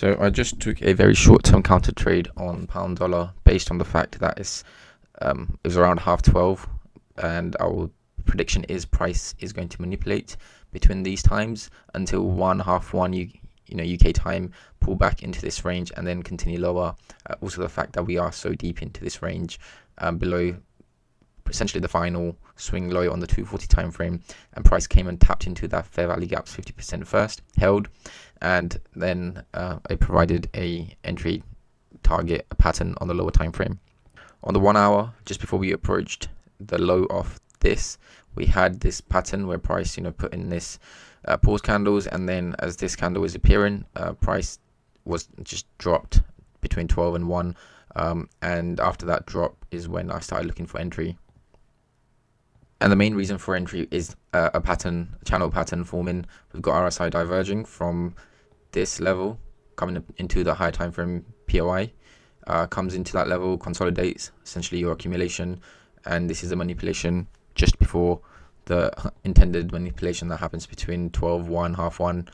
So I just took a very short-term counter trade on pound dollar based on the fact that it was around half 12, and our prediction is price is going to manipulate between these times until half one UK time, pull back into this range and then continue lower. Also the fact that we are so deep into this range, below essentially the final swing low on the 240 time frame, and price came and tapped into that fair value gaps 50% first, held, and then it provided a entry target pattern on the lower time frame. On the 1 hour, just before we approached the low of this, we had this pattern where price put in this pause candles, and then as this candle was appearing, price was just dropped between 12 and 1, and after that drop is when I started looking for entry. And the main reason for entry is a channel pattern forming. We've got RSI diverging from this level, coming into the high time frame POI, comes into that level, consolidates essentially your accumulation, and this is a manipulation just before the intended manipulation that happens between 12:1, half 1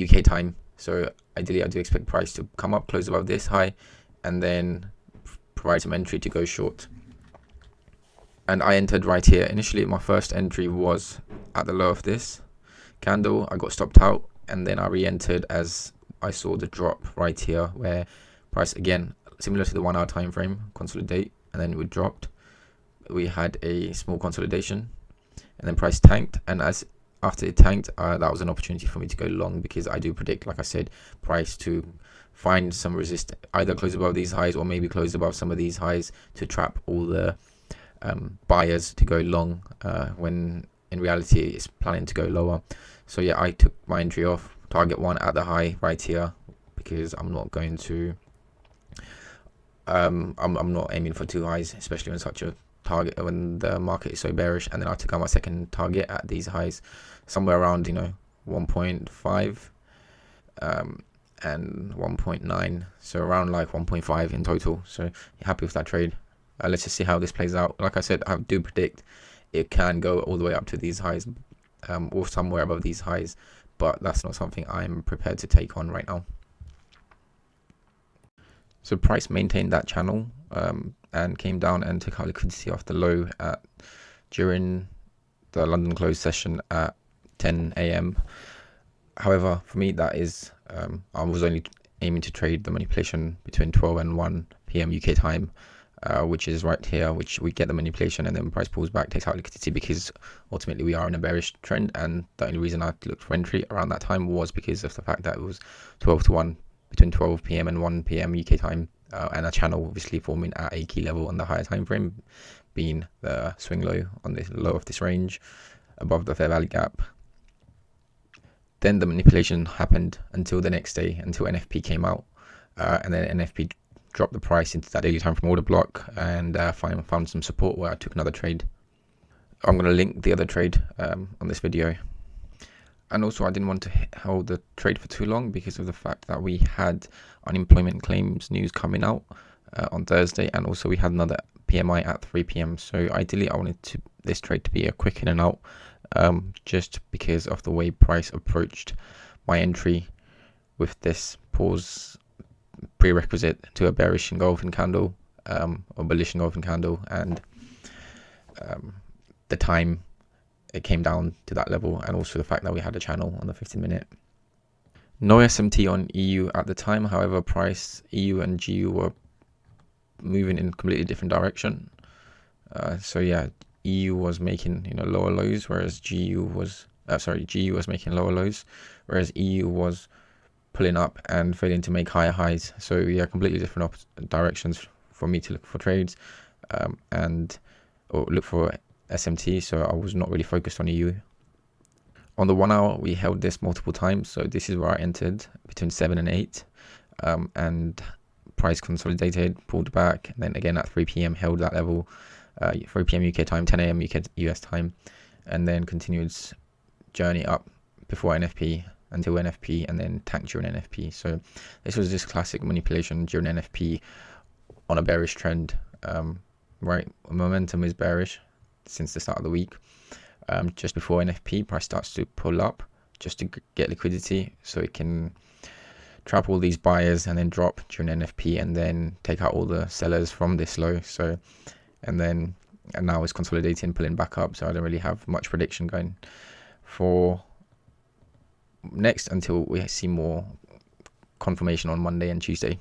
UK time. So ideally I do expect price to come up, close above this high, and then provide some entry to go short. And I entered right here. Initially my first entry was at the low of this candle. I got stopped out, and then I re-entered as I saw the drop right here, where price, again similar to the 1 hour time frame, consolidate, and then it dropped. We had a small consolidation, and then price tanked, and after it tanked, that was an opportunity for me to go long, because I do predict, like I said, price to find some resistance, either close above these highs or maybe close above some of these highs to trap all the buyers to go long, when in reality it's planning to go lower. So yeah, I took my entry off target 1 at the high right here, because I'm not going to I'm not aiming for two highs, especially on such a target when the market is so bearish. And then I took out my second target at these highs, somewhere around 1.5 and 1.9, so around like 1.5 in total. So happy with that trade. Let's just see how this plays out. Like I said, I do predict it can go all the way up to these highs, or somewhere above these highs, but that's not something I'm prepared to take on right now. So price maintained that channel, and came down and took out liquidity off the low during the London close session at 10 AM. However, for me, that is I was only aiming to trade the manipulation between 12 and 1 PM UK time, which is right here, which we get the manipulation and then price pulls back, takes out liquidity, because ultimately we are in a bearish trend. And the only reason I looked for entry around that time was because of the fact that it was 12 to 1, between 12 PM and 1 PM UK time, and a channel obviously forming at a key level on the higher time frame, being the swing low on the low of this range above the fair value gap. Then the manipulation happened until the next day, until NFP came out, and then NFP dropped the price into that daily time frame order block, and found some support where I took another trade. I'm going to link the other trade on this video. And also I didn't want to hold the trade for too long because of the fact that we had unemployment claims news coming out on Thursday, and also we had another PMI at 3 PM. So ideally I wanted this trade to be a quick in and out, just because of the way price approached my entry with this pause prerequisite to a bearish engulfing candle, or bullish engulfing candle, and the time it came down to that level, and also the fact that we had a channel on the 15-minute. No SMT on EU at the time. However, price, EU and GU were moving in completely different direction. So yeah, EU was making lower lows, whereas GU was making lower lows, whereas EU was pulling up and failing to make higher highs. So yeah, completely different directions for me to look for trades, or look for SMT. So I was not really focused on EU. On the 1 hour, we held this multiple times. So this is where I entered between 7 and 8, and price consolidated, pulled back, and then again at 3 PM held that level, 3 PM UK time, 10 AM US time, and then continued its journey up before NFP until NFP, and then tanked during NFP. So this was just classic manipulation during NFP on a bearish trend. Right, momentum is bearish since the start of the week. Just before NFP, price starts to pull up just to get liquidity, so it can trap all these buyers and then drop during NFP and then take out all the sellers from this low. So and now it's consolidating, pulling back up. So I don't really have much prediction going for next until we see more confirmation on Monday and Tuesday.